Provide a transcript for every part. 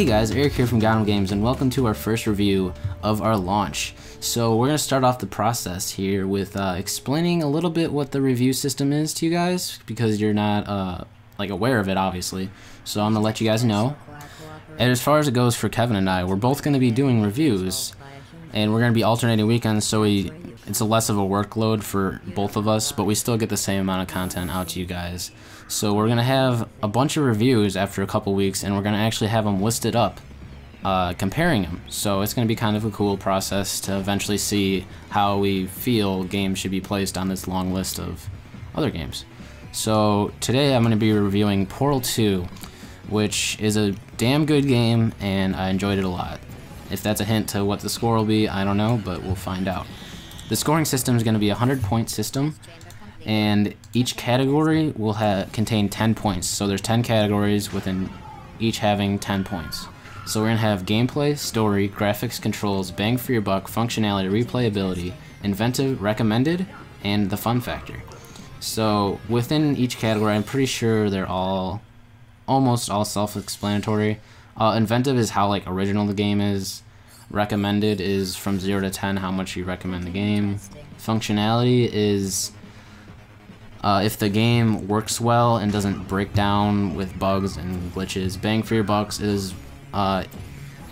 Hey guys, Aric here from GotEmGames, and welcome to our first review of our launch. So we're going to start off the process here with explaining a little bit what the review system is to you guys, because you're not aware of it, obviously. So I'm going to let you guys know. And as far as it goes for Kevin and I, we're both going to be doing reviews, and we're going to be alternating weekends, so it's a less of a workload for both of us, but we still get the same amount of content out to you guys. So we're going to have a bunch of reviews after a couple weeks, and we're going to actually have them listed up, comparing them. So it's going to be kind of a cool process to eventually see how we feel games should be placed on this long list of other games. So today I'm going to be reviewing Portal 2, which is a damn good game, and I enjoyed it a lot. If that's a hint to what the score will be, I don't know, but we'll find out. The scoring system is going to be a 100-point system, and each category will contain 10 points. So there's 10 categories within each having 10 points. So we're going to have gameplay, story, graphics, controls, bang for your buck, functionality, replayability, inventive, recommended, and the fun factor. So within each category, I'm pretty sure they're almost all self-explanatory. Inventive is how original the game is. Recommended is from 0 to 10 how much you recommend the game. Functionality is if the game works well and doesn't break down with bugs and glitches. Bang for your bucks is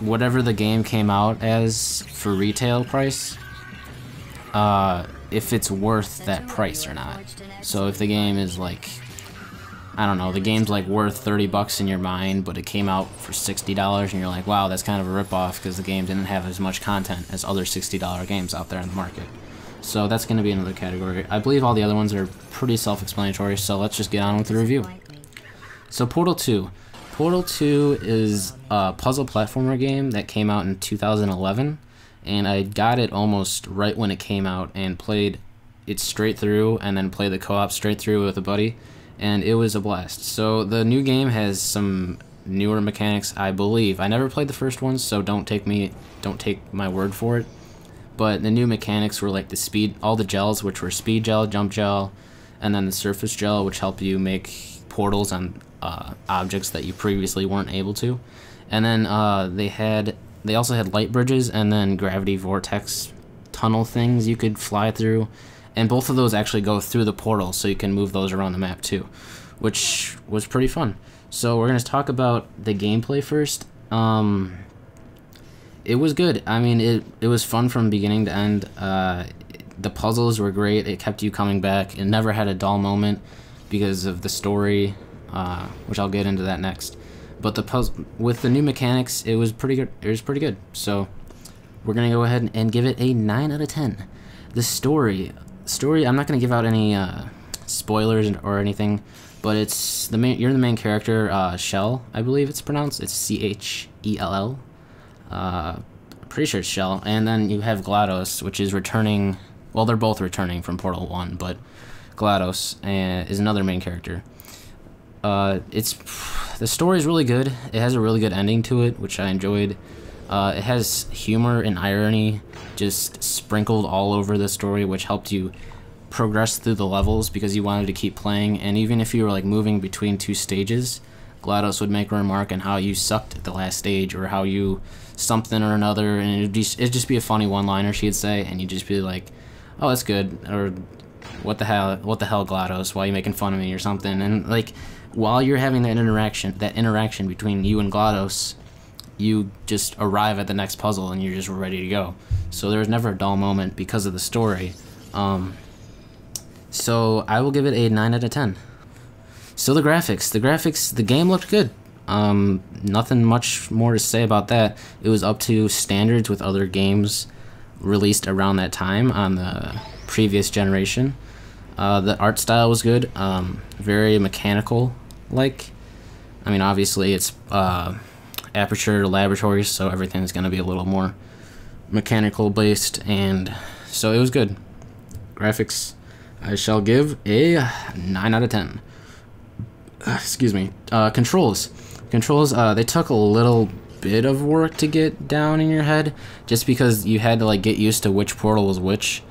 whatever the game came out as for retail price, if it's worth that price or not. So if the game is I don't know, the game's worth 30 bucks in your mind, but it came out for $60 and you're like, wow, that's kind of a ripoff because the game didn't have as much content as other $60 games out there in the market. So that's going to be another category. I believe all the other ones are pretty self-explanatory, so let's just get on with the review. So Portal 2. Portal 2 is a puzzle platformer game that came out in 2011, and I got it almost right when it came out and played it straight through, and then played the co-op straight through with a buddy, and it was a blast. So the new game has some newer mechanics, I believe. I never played the first one, so don't take my word for it. But the new mechanics were the speed, all the gels, which were speed gel, jump gel, and then the surface gel, which help you make portals on objects that you previously weren't able to. And then they also had light bridges and then gravity vortex tunnel things you could fly through. And both of those actually go through the portal, so you can move those around the map too, which was pretty fun. So we're going to talk about the gameplay first. It was good. I mean, it was fun from beginning to end. The puzzles were great. It kept you coming back. It never had a dull moment because of the story, which I'll get into that next. But with the new mechanics, it was pretty good. It was pretty good. So we're going to go ahead and give it a 9 out of 10. The story, I'm not going to give out any spoilers or anything, but you're the main character, Shell, I believe it's pronounced. It's C-H-E-L-L. Pretty sure it's Shell. And then you have GLaDOS, which is returning. Well, they're both returning from Portal 1, but GLaDOS is another main character. The story is really good. It has a really good ending to it, which I enjoyed. It has humor and irony just sprinkled all over the story, which helped you progress through the levels because you wanted to keep playing. And even if you were moving between two stages, GLaDOS would make a remark on how you sucked at the last stage, or how you something or another, and it'd just be a funny one-liner she'd say, and you'd just be like, oh, that's good, or what the hell GLaDOS, why are you making fun of me, or something. And while you're having that interaction between you and GLaDOS, you just arrive at the next puzzle and you're just ready to go. So there was never a dull moment because of the story. So I will give it a 9 out of 10. So the graphics, the game looked good. Nothing much more to say about that. It was up to standards with other games released around that time on the previous generation. The art style was good, very mechanical-like. I mean, obviously it's Aperture Laboratories, so everything's going to be a little more mechanical-based, and so it was good. Graphics, I shall give a 9 out of 10. Excuse me. Controls, they took a little bit of work to get down in your head, just because you had to get used to which portal was which,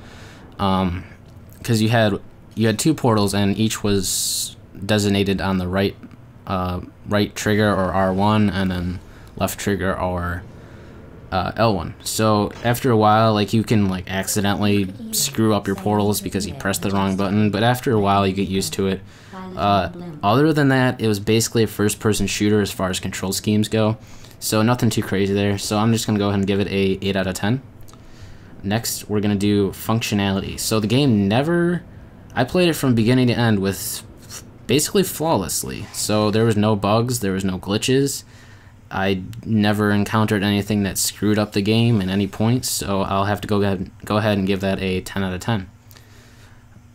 because you had two portals and each was designated on the right trigger, or R1, and then left trigger or L1. So after a while, like, you can like accidentally screw up your portals because you pressed the wrong button, but after a while you get used to it. Other than that, it was basically a first-person shooter as far as control schemes go, so nothing too crazy there. So I'm just gonna go ahead and give it a 8 out of 10. Next, we're gonna do functionality. So the game I played it from beginning to end with basically flawlessly. So there was no bugs, there was no glitches. I never encountered anything that screwed up the game at any point, so I'll have to go ahead and give that a 10 out of 10.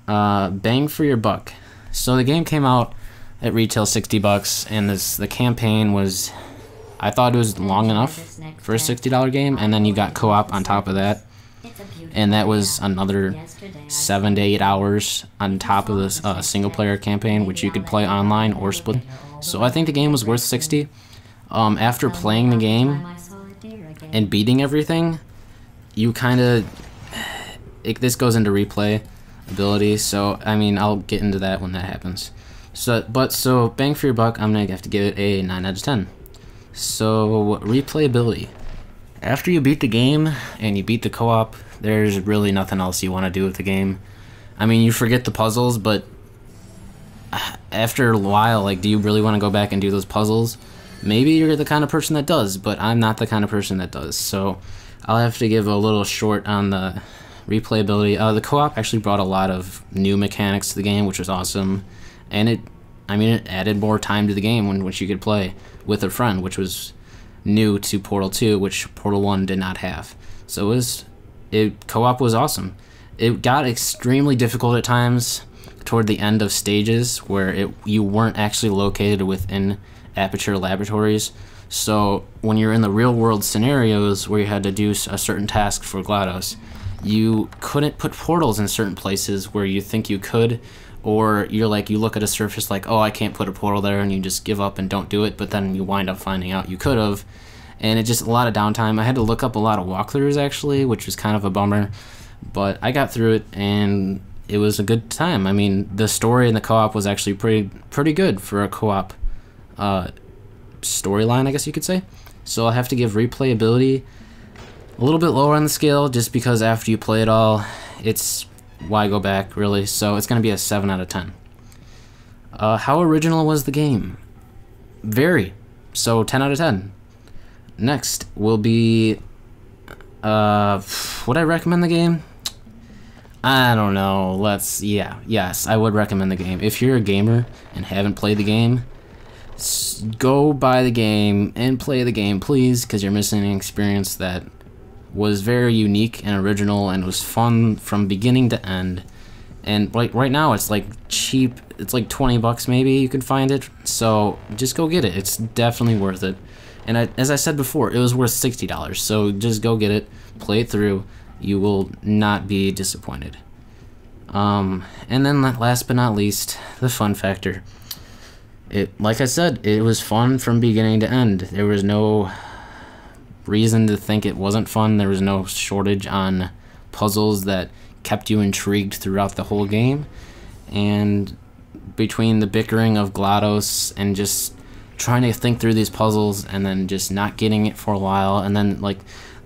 Bang for your buck. So the game came out at retail $60, and the campaign was, I thought it was long enough for a $60 game, and then you got co-op on top of that, and that was another 7 to 8 hours on top of this single-player campaign, which you could play online or split. So I think the game was worth $60. After playing the game and beating everything, you kind of, this goes into replay ability, so I mean, I'll get into that when that happens. So bang for your buck, I'm gonna have to give it a 9 out of 10. So replayability. After you beat the game and you beat the co-op, there's really nothing else you want to do with the game. I mean, you forget the puzzles, but after a while, like, do you really want to go back and do those puzzles? Maybe you're the kind of person that does, but I'm not the kind of person that does. So I'll have to give a little short on the replayability. The co-op actually brought a lot of new mechanics to the game, which was awesome. And it added more time to the game which you could play with a friend, which was new to Portal 2, which Portal 1 did not have. So co-op was awesome. It got extremely difficult at times toward the end of stages where you weren't actually located within Aperture laboratories. So when you're in the real world scenarios where you had to do a certain task for GLaDOS, you couldn't put portals in certain places where you think you could, or you look at a surface like, oh, I can't put a portal there, and you just give up and don't do it, but then you wind up finding out you could have, and it's just a lot of downtime. I had to look up a lot of walkthroughs actually, which was kind of a bummer, but I got through it and it was a good time. I mean, the story in the co-op was actually pretty good for a co-op storyline, I guess you could say. So I'll have to give replayability a little bit lower on the scale, just because after you play it all, it's why go back, really. So it's going to be a 7 out of 10. How original was the game? Very. So 10 out of 10. Next will be, would I recommend the game? I don't know. Yes, I would recommend the game. If you're a gamer and haven't played the game, go buy the game and play the game, please, because you're missing an experience that was very unique and original and was fun from beginning to end. And like right now, it's like cheap. It's like $20 maybe you can find it. So just go get it. It's definitely worth it. And as I said before, it was worth $60. So just go get it, play it through. You will not be disappointed. And then last but not least, the fun factor. Like I said, it was fun from beginning to end. There was no reason to think it wasn't fun. There was no shortage on puzzles that kept you intrigued throughout the whole game. And between the bickering of GLaDOS and just trying to think through these puzzles and then just not getting it for a while, and then like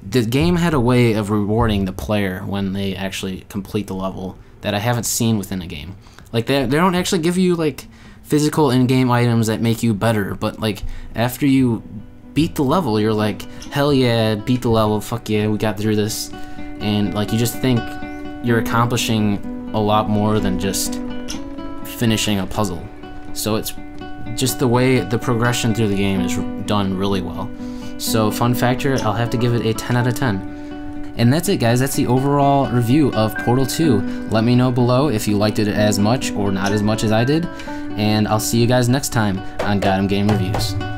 the game had a way of rewarding the player when they actually complete the level that I haven't seen within a game. Like they don't actually give you like physical in-game items that make you better, but like after you beat the level, you're like, hell yeah, beat the level, fuck yeah, we got through this. And like you just think you're accomplishing a lot more than just finishing a puzzle. So it's just the way the progression through the game is done really well. So fun factor, I'll have to give it a 10 out of 10. And that's it, guys. That's the overall review of Portal 2. Let me know below if you liked it as much or not as much as I did. And I'll see you guys next time on GotEmGames Reviews.